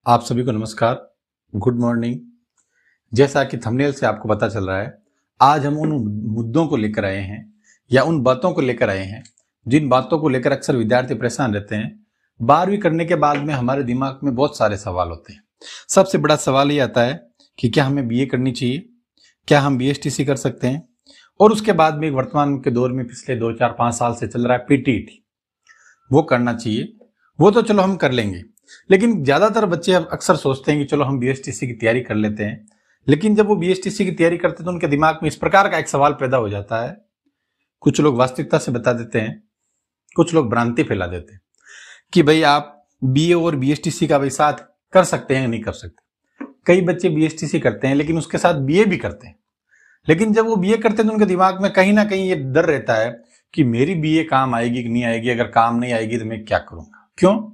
आप सभी को नमस्कार, गुड मॉर्निंग। जैसा कि थंबनेल से आपको पता चल रहा है, आज हम उन मुद्दों को लेकर आए हैं या उन बातों को लेकर आए हैं जिन बातों को लेकर अक्सर विद्यार्थी परेशान रहते हैं। 12वीं करने के बाद में हमारे दिमाग में बहुत सारे सवाल होते हैं। सबसे बड़ा सवाल ये आता है कि क्या हमें बीए करनी चाहिए, क्या हम बीएसटीसी कर सकते हैं, और उसके बाद में वर्तमान के दौर में पिछले 2-4-5 साल से चल रहा है पीटीईटी, वो करना चाहिए। वो तो चलो हम कर लेंगे, लेकिन ज्यादातर बच्चे अब अक्सर सोचते हैं कि चलो हम बीएसटीसी की तैयारी कर लेते हैं। लेकिन जब वो बीएसटीसी की तैयारी करते हैं तो उनके दिमाग में इस प्रकार का एक सवाल पैदा हो जाता है। कुछ लोग वास्तविकता से बता देते हैं, कुछ लोग भ्रांति फैला देते हैं कि भाई आप बीए और बीएसटीसी का भाई साथ कर सकते हैं या नहीं कर सकते। कई बच्चे बीएसटीसी करते हैं लेकिन उसके साथ बीए भी करते हैं, लेकिन जब वो बीए करते हैं तो उनके दिमाग में कहीं ना कहीं ये डर रहता है कि मेरी बीए काम आएगी कि नहीं आएगी, अगर काम नहीं आएगी तो मैं क्या करूंगा। क्यों?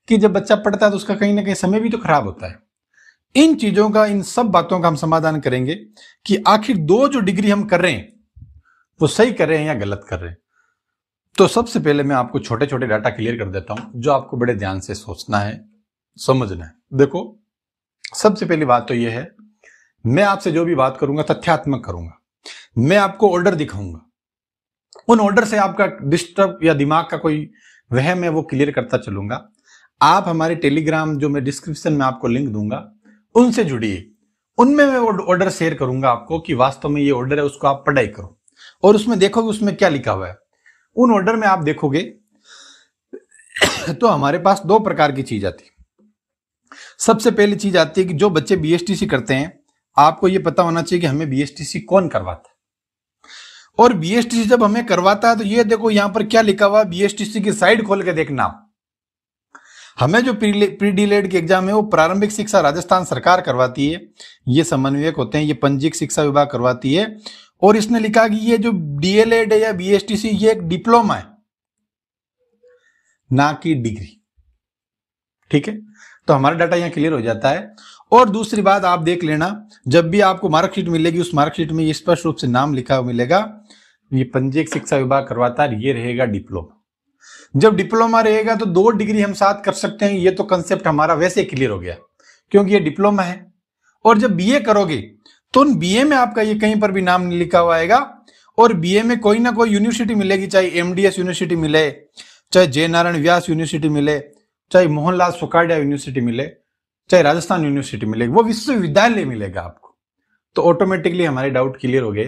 कि जब बच्चा पढ़ता है तो उसका कहीं ना कहीं समय भी तो खराब होता है। इन चीजों का, इन सब बातों का हम समाधान करेंगे कि आखिर दो जो डिग्री हम कर रहे हैं वो सही कर रहे हैं या गलत कर रहे हैं। तो सबसे पहले मैं आपको छोटे छोटे डाटा क्लियर कर देता हूं जो आपको बड़े ध्यान से सोचना है, समझना है। देखो, सबसे पहली बात तो यह है, मैं आपसे जो भी बात करूंगा तथ्यात्मक करूंगा। मैं आपको ऑर्डर दिखाऊंगा, उन ऑर्डर से आपका डिस्टर्ब या दिमाग का कोई वहम है वो क्लियर करता चलूंगा। आप हमारे टेलीग्राम, जो मैं डिस्क्रिप्शन में आपको लिंक दूंगा, उनसे जुड़िए। उनमें मैं ऑर्डर शेयर करूंगा आपको कि वास्तव में ये ऑर्डर है, उसको आप पढ़ाई करो और उसमें देखोगे उसमें क्या लिखा हुआ है। उन ऑर्डर में आप देखोगे तो हमारे पास दो प्रकार की चीज आती है। सबसे पहली चीज आती है कि जो बच्चे बीएसटीसी करते हैं, आपको ये पता होना चाहिए कि हमें बीएसटीसी कौन करवाता है। और बीएसटीसी जब हमें करवाता है तो ये देखो यहां पर क्या लिखा हुआ है, बीएसटीसी की साइड खोल के देखना। हमें जो प्री डीएलएड की एग्जाम है वो प्रारंभिक शिक्षा राजस्थान सरकार करवाती है, ये समन्वयक होते हैं, ये पंजीयक शिक्षा विभाग करवाती है। और इसने लिखा कि ये जो डीएलएड है या बीएसटीसी ये एक डिप्लोमा है, ना कि डिग्री। ठीक है, तो हमारा डाटा यहां क्लियर हो जाता है। और दूसरी बात आप देख लेना, जब भी आपको मार्कशीट मिलेगी उस मार्कशीट में ये स्पष्ट रूप से नाम लिखा मिलेगा, ये पंजीयक शिक्षा विभाग करवाता है, ये रहेगा डिप्लोमा। जब डिप्लोमा रहेगा तो दो डिग्री हम साथ कर सकते हैं, ये तो कंसेप्ट हमारा वैसे क्लियर हो गया क्योंकि ये डिप्लोमा है। और जब बीए करोगे तो बीए में आपका ये कहीं पर भी नाम नहीं लिखा हुआ आएगा, और बीए में कोई ना कोई यूनिवर्सिटी मिलेगी, चाहे एमडीएस यूनिवर्सिटी मिले, चाहे जय नारायण व्यास यूनिवर्सिटी मिले, चाहे मोहनलाल सुखाड़िया यूनिवर्सिटी मिले, चाहे राजस्थान यूनिवर्सिटी मिलेगी, वो विश्वविद्यालय मिलेगा आपको। तो ऑटोमेटिकली हमारे डाउट क्लियर हो गए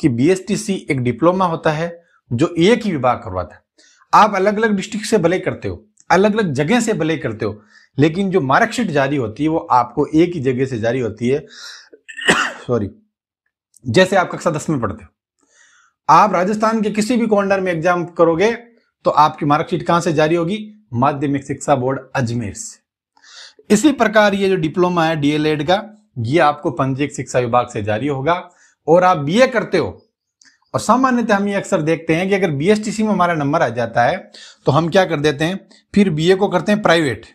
कि बीएसटीसी एक डिप्लोमा होता है जो एक ही विभाग करवाता है। आप अलग अलग डिस्ट्रिक्ट से भले करते हो, अलग अलग जगह से भले करते हो, लेकिन जो मार्कशीट जारी होती है वो आपको एक ही जगह से जारी होती है। सॉरी, जैसे आप कक्षा 10 में पढ़ते हो, आप राजस्थान के किसी भी कॉर्नर में एग्जाम करोगे तो आपकी मार्कशीट कहां से जारी होगी? माध्यमिक शिक्षा बोर्ड अजमेर से। इसी प्रकार ये जो डिप्लोमा है डीएलएड का, ये आपको पंजीयक शिक्षा विभाग से जारी होगा। और आप बीए करते हो, और सामान्यतः हम ये अक्सर देखते हैं कि अगर बीएसटीसी में हमारा नंबर आ जाता है तो हम क्या कर देते हैं, फिर बीए को करते हैं प्राइवेट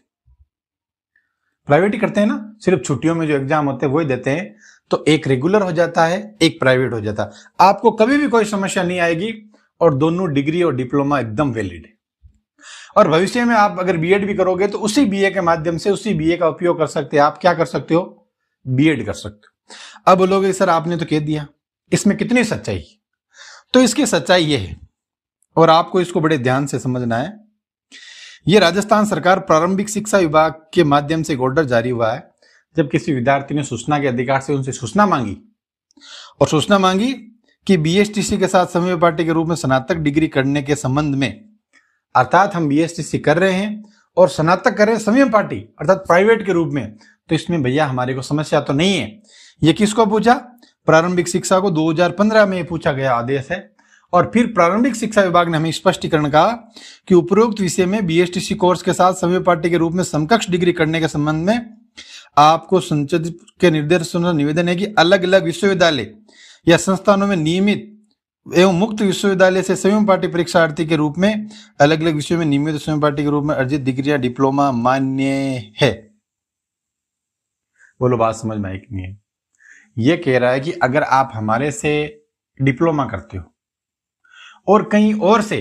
ही करते हैं ना, सिर्फ छुट्टियों में जो एग्जाम होते हैं वही देते हैं। तो एक रेगुलर हो जाता है, एक प्राइवेट हो जाता है। आपको कभी भी कोई समस्या नहीं आएगी और दोनों डिग्री और डिप्लोमा एकदम वैलिड है। और भविष्य में आप अगर बीएड भी करोगे तो उसी बीए के माध्यम से, उसी बीए का उपयोग कर सकते हैं। आप क्या कर सकते हो? बीएड कर सकते हो। अब बोलोगे सर आपने तो कह दिया, इसमें कितनी सच्चाई है? तो इसकी सच्चाई ये है, और आपको इसको बड़े ध्यान से समझना है। यह राजस्थान सरकार प्रारंभिक शिक्षा विभाग के माध्यम से एक ऑर्डर जारी हुआ है। जब किसी विद्यार्थी ने सूचना के अधिकार से उनसे सूचना मांगी, और सूचना मांगी कि बीएसटीसी के साथ समन्वय पार्टी के रूप में स्नातक डिग्री करने के संबंध में, अर्थात हम बीएसटीसी कर रहे हैं और स्नातक कर रहे हैं समन्वय पार्टी अर्थात प्राइवेट के रूप में, तो इसमें भैया हमारे को समस्या तो नहीं है। ये किसको पूछा? प्रारंभिक शिक्षा को 2015 में पूछा गया आदेश है। और फिर प्रारंभिक शिक्षा विभाग ने हमें स्पष्टीकरण कहा कि उपरोक्त विषय में बीएसटीसी कोर्स के साथ समन्वय पार्टी के रूप में समकक्ष डिग्री करने के संबंध में आपको संसद के निर्देशों का निवेदन है कि अलग अलग विश्वविद्यालय या संस्थानों में नियमित एवं मुक्त विश्वविद्यालय से समन्वय पार्टी परीक्षार्थी के रूप में अलग अलग विषयों में नियमित समन्वय पार्टी के रूप में अर्जित डिग्री या डिप्लोमा मान्य है। बोलो बात समझ में आई कि नहीं है? ये कह रहा है कि अगर आप हमारे से डिप्लोमा करते हो और कहीं और से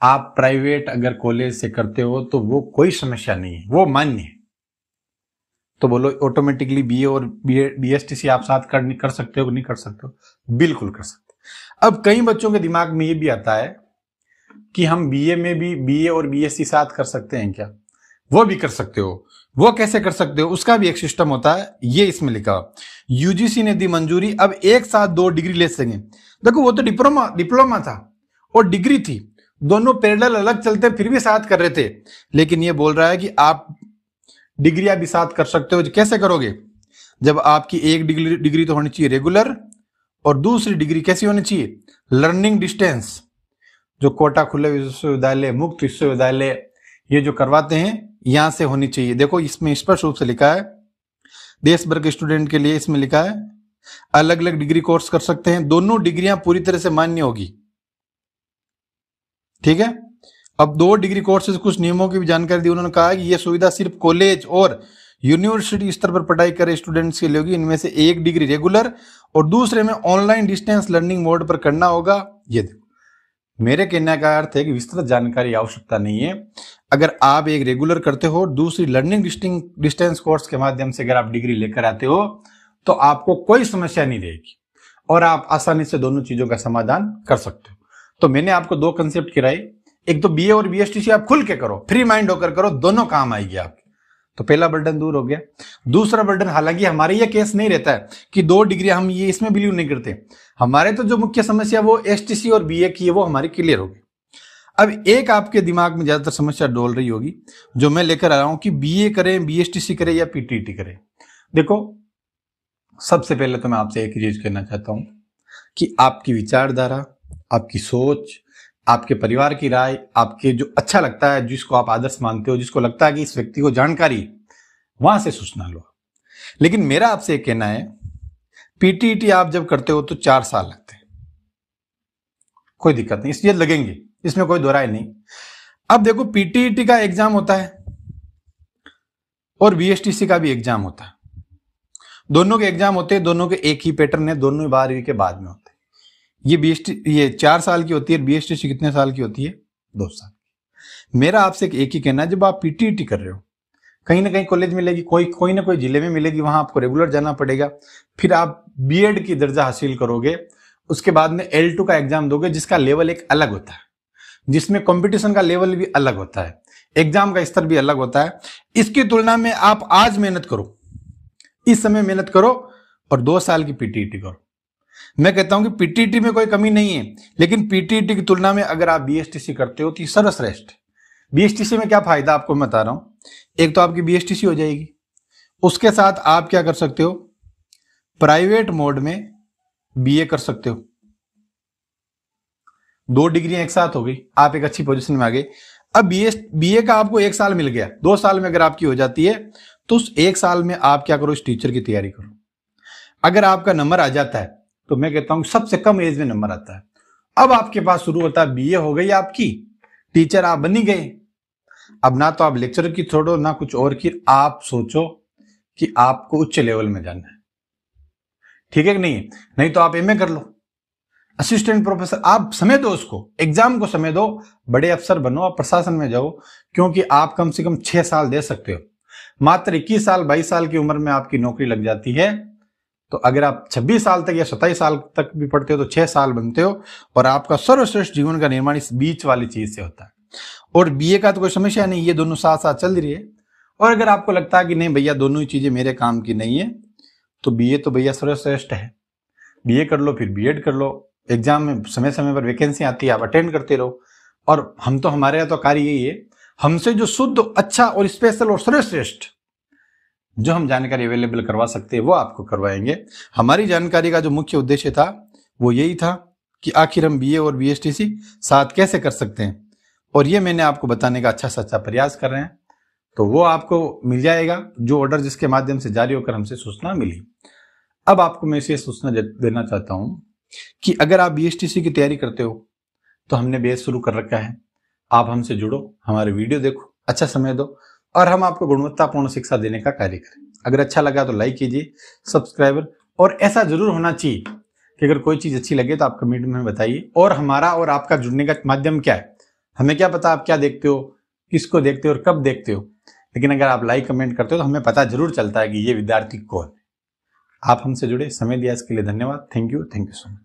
आप प्राइवेट अगर कॉलेज से करते हो तो वो कोई समस्या नहीं है, वो मान्य है। तो बोलो ऑटोमेटिकली बीए और बीएसटीसी आप साथ कर सकते हो कि नहीं कर सकते हो? बिल्कुल कर सकते हो। अब कई बच्चों के दिमाग में ये भी आता है कि हम बीए में भी बीए और बीएससी साथ कर सकते हैं क्या? वो भी कर सकते हो। वो कैसे कर सकते हो? उसका भी एक सिस्टम होता है, ये इसमें लिखा। यूजीसी ने दी मंजूरी, अब एक साथ 2 डिग्री ले सकें। देखो वो तो डिप्लोमा था और डिग्री थी, दोनों पैरेलल अलग चलते फिर भी साथ कर रहे थे, लेकिन ये बोल रहा है कि आप डिग्रियां भी साथ कर सकते हो। कैसे करोगे? जब आपकी एक डिग्री तो होनी चाहिए रेगुलर और दूसरी डिग्री कैसी होनी चाहिए? Learning distance. जो कोटा खुले विश्वविद्यालय, मुक्त विश्वविद्यालय ये जो करवाते हैं यहां से होनी चाहिए। देखो इसमें स्पष्ट रूप से लिखा है, देश भर के स्टूडेंट के लिए इसमें लिखा है अलग अलग डिग्री कोर्स कर सकते हैं, दोनों डिग्रियां पूरी तरह से मान्य होगी। ठीक है। अब 2 डिग्री कोर्सेज कुछ नियमों की भी जानकारी दी। उन्होंने कहा कि यह सुविधा सिर्फ कॉलेज और यूनिवर्सिटी स्तर पर पढ़ाई करे स्टूडेंट्स के लिए होगी। इनमें से एक डिग्री रेगुलर और दूसरे में ऑनलाइन डिस्टेंस लर्निंग मोड पर करना होगा। ये देखो मेरे कहने का अर्थ है कि विस्तृत जानकारी आवश्यकता नहीं है। अगर आप एक रेगुलर करते हो, दूसरी लर्निंग डिस्टेंस कोर्स के माध्यम से अगर आप डिग्री लेकर आते हो तो आपको कोई समस्या नहीं रहेगी और आप आसानी से दोनों चीजों का समाधान कर सकते हो। तो मैंने आपको 2 कंसेप्ट कराए, एक तो बीए और बीएसटीसी आप खुल के करो, फ्री माइंड होकर करो, दोनों काम आएगी आपके। तो पहला बर्डन दूर हो गया। दूसरा बर्डन, हालांकि हमारे ये केस नहीं रहता है कि 2 डिग्री, हम ये इसमें बिलीव नहीं करते। हमारे तो जो मुख्य समस्या वो एसटीसी और बीए की है, वो हमारी क्लियर होगी। अब एक आपके दिमाग में ज्यादातर समस्या डोल रही होगी जो मैं लेकर आ रहा हूं कि बीए करें, बीएसटीसी करें या पीटीटी करें। देखो सबसे पहले तो मैं आपसे एक ही चीज कहना चाहता हूं कि आपकी विचारधारा, आपकी सोच, आपके परिवार की राय, आपके जो अच्छा लगता है, जिसको आप आदर्श मानते हो, जिसको लगता है कि इस व्यक्ति को जानकारी, वहां से सूचना लो। लेकिन मेरा आपसे एक कहना है, पीटीटी आप जब करते हो तो 4 साल लगते हैं, कोई दिक्कत नहीं, इसलिए लगेंगे, इसमें कोई दो राय नहीं। अब देखो पीटीटी का एग्जाम होता है और बीएसटीसी का भी एग्जाम होता है, दोनों के एग्जाम होते हैं, दोनों के एक ही पैटर्न है, दोनों 12वीं के बाद में होते हैं। ये 4 साल की होती है, बीएसटीसी कितने साल की होती है? 2 साल। मेरा आपसे एक ही कहना है, जब आप पीटीटी कर रहे हो, कहीं ना कहीं कॉलेज मिलेगी, कोई ना कोई जिले में मिलेगी, वहां आपको रेगुलर जाना पड़ेगा। फिर आप बीएड की दर्जा हासिल करोगे, उसके बाद में L2 का एग्जाम दोगे, जिसका लेवल एक अलग होता है, जिसमें कंपटीशन का लेवल भी अलग होता है, एग्जाम का स्तर भी अलग होता है। इसकी तुलना में आप आज मेहनत करो, इस समय मेहनत करो और 2 साल की पीटीटी करो। मैं कहता हूं कि पीटीटी में कोई कमी नहीं है, लेकिन पीटीटी की तुलना में अगर आप बीएसटीसी करते हो तो सर्वश्रेष्ठ। बीएसटीसी में क्या फायदा आपको मैं बता रहा हूं, एक तो आपकी बीएसटीसी हो जाएगी, उसके साथ आप क्या कर सकते हो, प्राइवेट मोड में बीए कर सकते हो। 2 डिग्रियां एक साथ हो गई, आप एक अच्छी पोजीशन में आ गए। अब बीए का आपको 1 साल मिल गया, 2 साल में अगर आपकी हो जाती है तो उस 1 साल में आप क्या करो, इस टीचर की तैयारी करो। अगर आपका नंबर आ जाता है तो मैं कहता हूं सबसे कम एज में नंबर आता है, अब आपके पास शुरू होता है, बीए हो गई आपकी, टीचर आप बन ही गए। अब ना तो आप लेक्चर की छोड़ो ना कुछ और की, आप सोचो कि आपको उच्च लेवल में जाना है, ठीक है कि नहीं? नहीं तो आप एमए कर लो, असिस्टेंट प्रोफेसर, आप समय दो, उसको एग्जाम को समय दो, बड़े अफसर बनो, आप प्रशासन में जाओ, क्योंकि आप कम से कम 6 साल दे सकते हो। मात्र 21 साल 22 साल की उम्र में आपकी नौकरी लग जाती है, तो अगर आप 26 साल तक या 27 साल तक भी पढ़ते हो तो 6 साल बनते हो और आपका सर्वश्रेष्ठ जीवन का निर्माण इस बीच वाली चीज से होता है। और बीए का तो कोई समस्या नहीं, ये दोनों साथ साथ चल रही है। और अगर आपको लगता है कि नहीं भैया दोनों ही चीजें मेरे काम की नहीं है, तो बीए तो भैया सर्वश्रेष्ठ है, बीए कर लो, फिर बीएड कर लो, एग्जाम में समय समय पर वैकेंसी आती है, आप अटेंड करते रहो। और हम तो, हमारे यहाँ तो कार्य यही है, हमसे जो शुद्ध, अच्छा और स्पेशल और सर्वश्रेष्ठ जो हम जानकारी अवेलेबल करवा सकते हैं वो आपको करवाएंगे। हमारी जानकारी का जो मुख्य उद्देश्य था वो यही था कि आखिर हम बीए और बीएसटीसी साथ कैसे कर सकते हैं, और ये मैंने आपको बताने का अच्छा सच्चा प्रयास कर रहे हैं। तो वो आपको मिल जाएगा, जो ऑर्डर जिसके माध्यम से जारी होकर हमसे सूचना मिली। अब आपको मैं इसे सूचना देना चाहता हूं कि अगर आप बीएसटीसी की तैयारी करते हो तो हमने बैच शुरू कर रखा है, आप हमसे जुड़ो, हमारे वीडियो देखो, अच्छा समय दो और हम आपको गुणवत्तापूर्ण शिक्षा देने का कार्य करें। अगर अच्छा लगा तो लाइक कीजिए, सब्सक्राइबर, और ऐसा जरूर होना चाहिए कि अगर कोई चीज अच्छी लगे तो आप कमेंट में बताइए। और हमारा और आपका जुड़ने का माध्यम क्या है, हमें क्या पता आप क्या देखते हो, किसको देखते हो और कब देखते हो, लेकिन अगर आप लाइक कमेंट करते हो तो हमें पता जरूर चलता है कि ये विद्यार्थी कौन है। आप हमसे जुड़े, समय दिया इसके लिए धन्यवाद। Thank you so much.